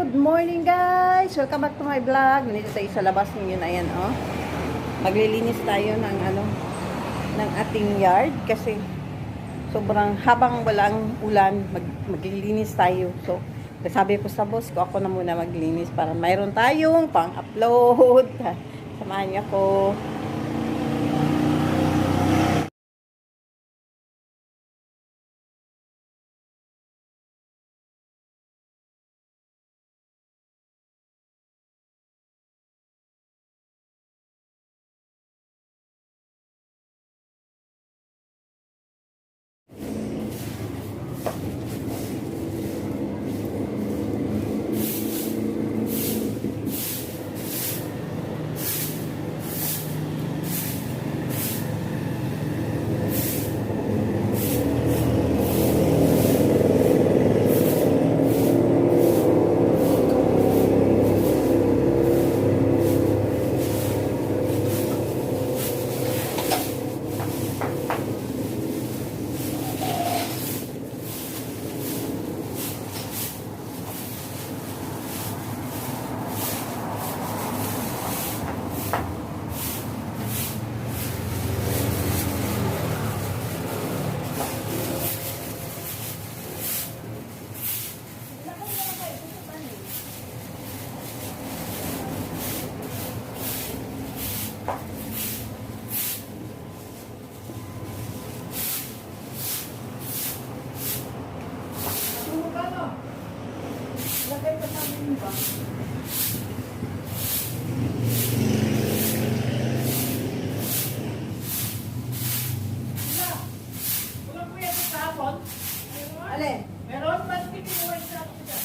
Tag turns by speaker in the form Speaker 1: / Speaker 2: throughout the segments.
Speaker 1: Good morning guys! Welcome back to my vlog. Nandito tayo sa labas ngayon. Ayan oh. Maglilinis tayo ng ng ating yard kasi sobrang habang walang ulan, maglilinis tayo. So, sabi ko sa boss ko, ako na muna maglinis para mayroon tayong pang-upload. Samahan niyo ako. Alin?
Speaker 2: Meron mas piniwan sa ako dyan.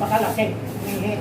Speaker 1: Pakalaki. Mihi.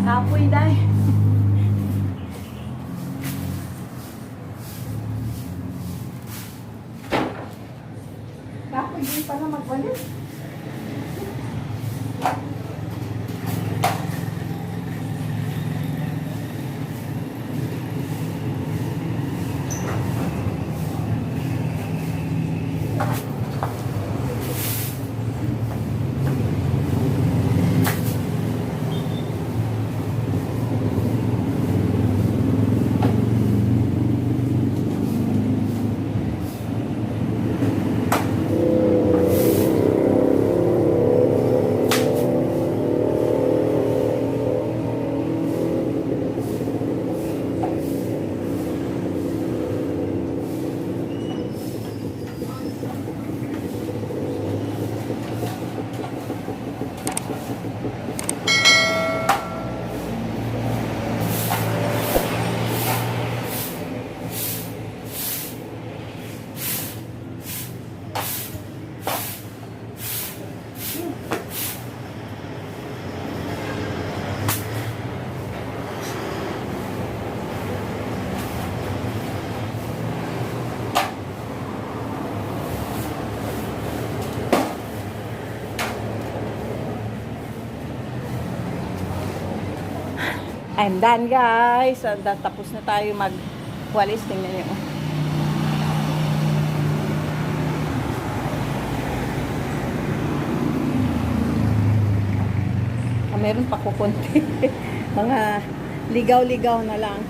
Speaker 1: Apoy dahil. Apoy din pala magwalis. I'm done guys. Tapos na tayo magwalis. Tingnan nyo. Meron pa kukunti. Mga ligaw-ligaw na lang.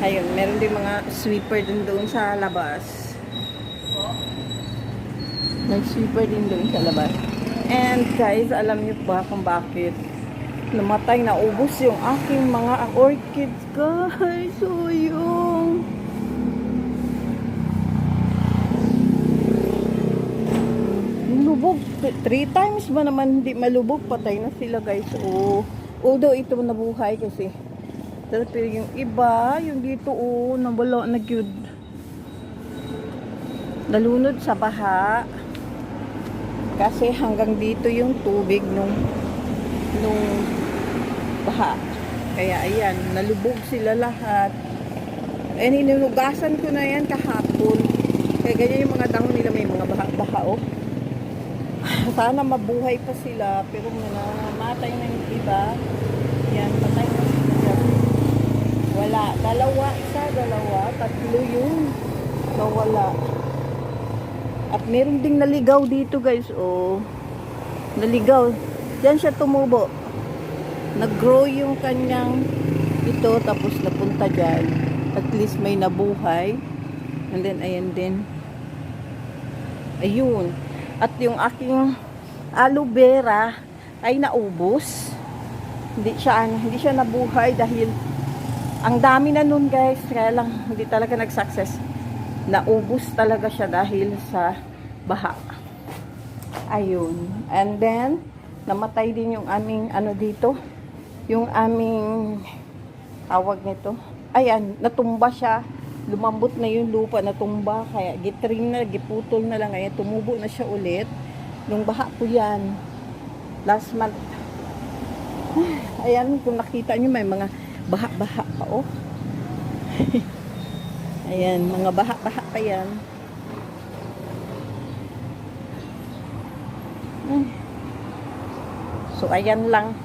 Speaker 1: Ayun, meron din mga sweeper din doon sa labas. May sweeper din doon sa labas. And guys, alam niyo ba kung bakit namatay, naubos yung aking mga orchids guys? So yung lubog 3 times ba naman hindi malubog, patay na sila guys. So although ito nabuhay kasi, pero yung iba, yung dito nawala na gyud, nalunod sa baha kasi hanggang dito yung tubig nung baha. Kaya ayan, nalubog sila lahat. Eh, ninugasan ko na yan kahapon. Kaya ganyan yung mga dahon nila, may mga baha-baha oh. Sana mabuhay pa sila, pero namatay na yung iba. Yan, patay na sila. Wala. Dalawa, tatlo yung nawala. At meron ding naligaw dito guys, oh. Naligaw. Diyan siya tumubo. Nag-grow yung kanyang ito, tapos napunta dyan. At least may nabuhay. And then, ayan din. Ayun. At yung aking aloe vera ay naubos. Hindi siya nabuhay dahil ang dami na nun guys. Kaya lang, hindi talaga nag-success. Naubos talaga siya dahil sa baha. Ayun. And then, namatay din yung aming dito. Yung aming tawag nito. Ayan, natumba siya. Lumambot na yung lupa, natumba. Kaya gitring na, giputol na lang. Ayan, tumubo na siya ulit. Nung baha po yan. Last month. Ayan, kung nakita nyo, may mga baha-baha pa, oh. Ayan, mga baha-baha pa yan. So, ayan lang.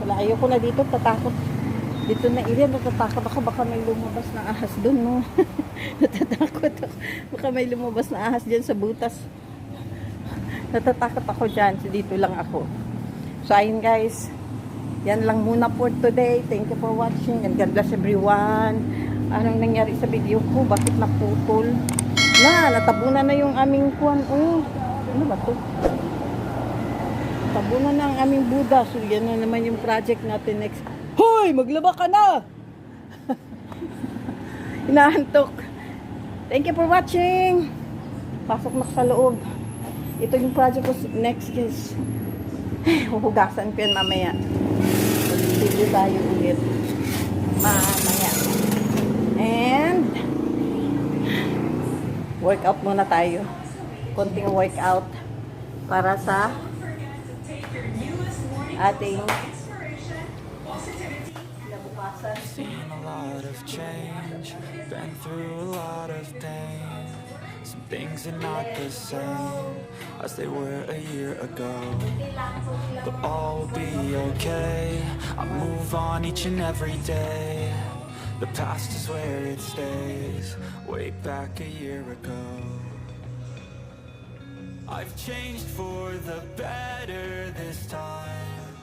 Speaker 1: Wala, ayoko na dito, tatakot. Dito na area, natatakot ako. Baka may lumabas na ahas doon, no? Natatakot ako. Baka may lumabas na ahas dyan sa butas. Natatakot ako dyan. So, dito lang ako. So, ayun guys. Yan lang muna for today. Thank you for watching. And God bless everyone. Anong nangyari sa video ko? Bakit naputol? Natabunan na yung aming kuwan. Oh, ano ba to? Tabunan na ang aming Buddha. So, yan na naman yung project natin next. Hoy! Maglaba ka na! Inaantok. Thank you for watching. Pasok na sa loob. Ito yung project ko next is huhugasan ko yan mamaya. Mag-video tayo ulit. Mamaya. And workout muna tayo. Konting workout. para sa ating kinabukasan.
Speaker 3: Seen a lot of change, been through a lot of pain. Some things are not the same as they were a year ago, but all will be okay. I move on each and every day. The past is where it stays, way back a year ago. I've changed for the better this time.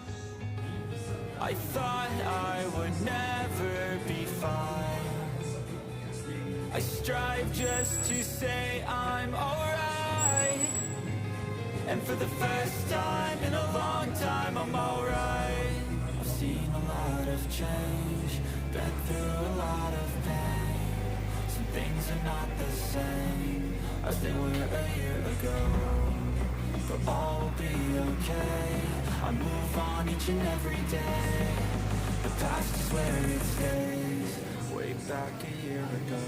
Speaker 3: I thought I would never be fine. I strive just to say I'm alright, and for the first time in a long time I'm alright. I've seen a lot of change, been through a lot of pain. Some things are not the same as they were a year ago, but all will be okay. I move on each and every day. The past is where it stays, way back a year ago.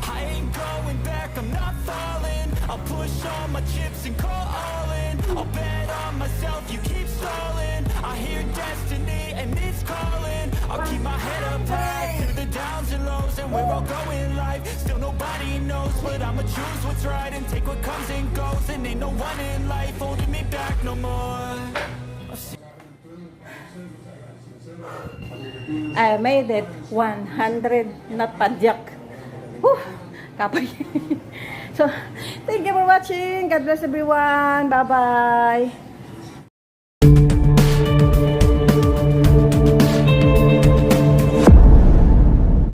Speaker 3: I ain't going back, I'm not falling. I'll push all my chips and call all in. I'll bet on myself, you keep stalling. I hear destiny and it's calling. I'll keep my head up high through the downs and lows, and we're all going live. Still nobody knows, but I'ma choose what's right and take what comes and goes. And ain't no one in life holding me back no more.
Speaker 1: I made it 100 not padyak. Whew, kapay. So, thank you for watching. God bless everyone. Bye-bye.